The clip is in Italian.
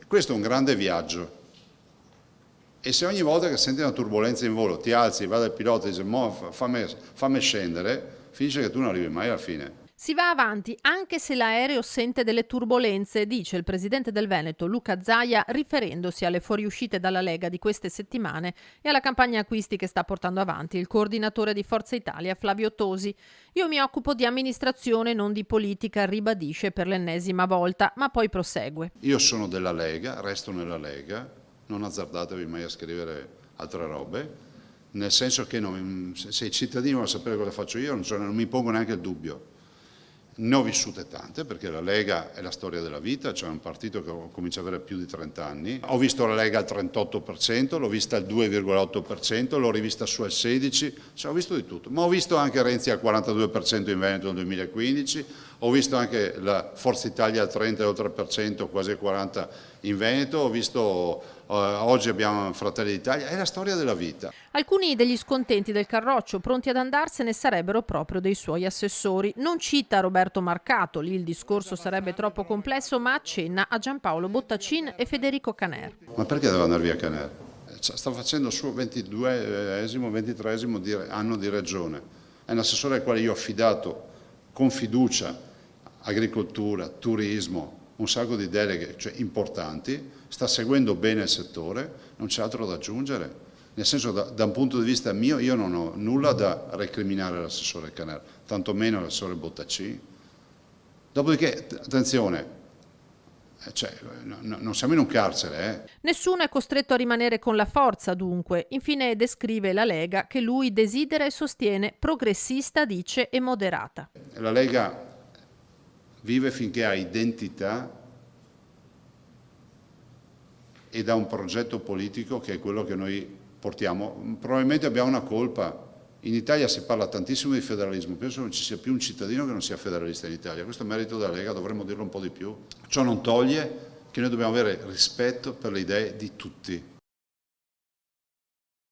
Questo è un grande viaggio. E se ogni volta che senti una turbolenza in volo ti alzi, va dal pilota e dici fammi scendere, finisce che tu non arrivi mai alla fine. Si va avanti anche se l'aereo sente delle turbolenze, dice il presidente del Veneto Luca Zaia, riferendosi alle fuoriuscite dalla Lega di queste settimane e alla campagna acquisti che sta portando avanti il coordinatore di Forza Italia Flavio Tosi. Io mi occupo di amministrazione, non di politica, ribadisce per l'ennesima volta, ma poi prosegue. Io sono della Lega, resto nella Lega, non azzardatevi mai a scrivere altre robe, nel senso che se i cittadini vogliono sapere cosa faccio io, non mi pongo neanche il dubbio. Ne ho vissute tante perché la Lega è la storia della vita, cioè un partito che comincia ad avere più di 30 anni. Ho visto la Lega al 38%, l'ho vista al 2,8%, l'ho rivista su al 16%, cioè ho visto di tutto. Ma ho visto anche Renzi al 42% in Veneto nel 2015, ho visto anche la Forza Italia al 30,3%, quasi al 40% in Veneto, ho visto oggi abbiamo Fratelli d'Italia, è la storia della vita. Alcuni degli scontenti del Carroccio pronti ad andarsene sarebbero proprio dei suoi assessori. Non cita Roberto Marcato, lì il discorso sarebbe troppo complesso, ma accenna a Giampaolo Bottacin e Federico Caner. Ma perché deve andare via Caner? Sta facendo il suo 22esimo, 23esimo anno di regione. È un assessore al quale io ho affidato con fiducia agricoltura, turismo, un sacco di deleghe, cioè importanti, sta seguendo bene il settore, non c'è altro da aggiungere. Nel senso, da un punto di vista mio, io non ho nulla da recriminare all'assessore Caner, tantomeno all'assessore Bottacin. Dopodiché, attenzione, cioè, non siamo in un carcere. Nessuno è costretto a rimanere con la forza, dunque. Infine descrive la Lega che lui desidera e sostiene progressista, dice, e moderata. La Lega vive finché ha identità ed ha un progetto politico che è quello che noi portiamo. Probabilmente abbiamo una colpa. In Italia si parla tantissimo di federalismo, penso che non ci sia più un cittadino che non sia federalista in Italia. Questo è merito della Lega, dovremmo dirlo un po' di più. Ciò non toglie che noi dobbiamo avere rispetto per le idee di tutti.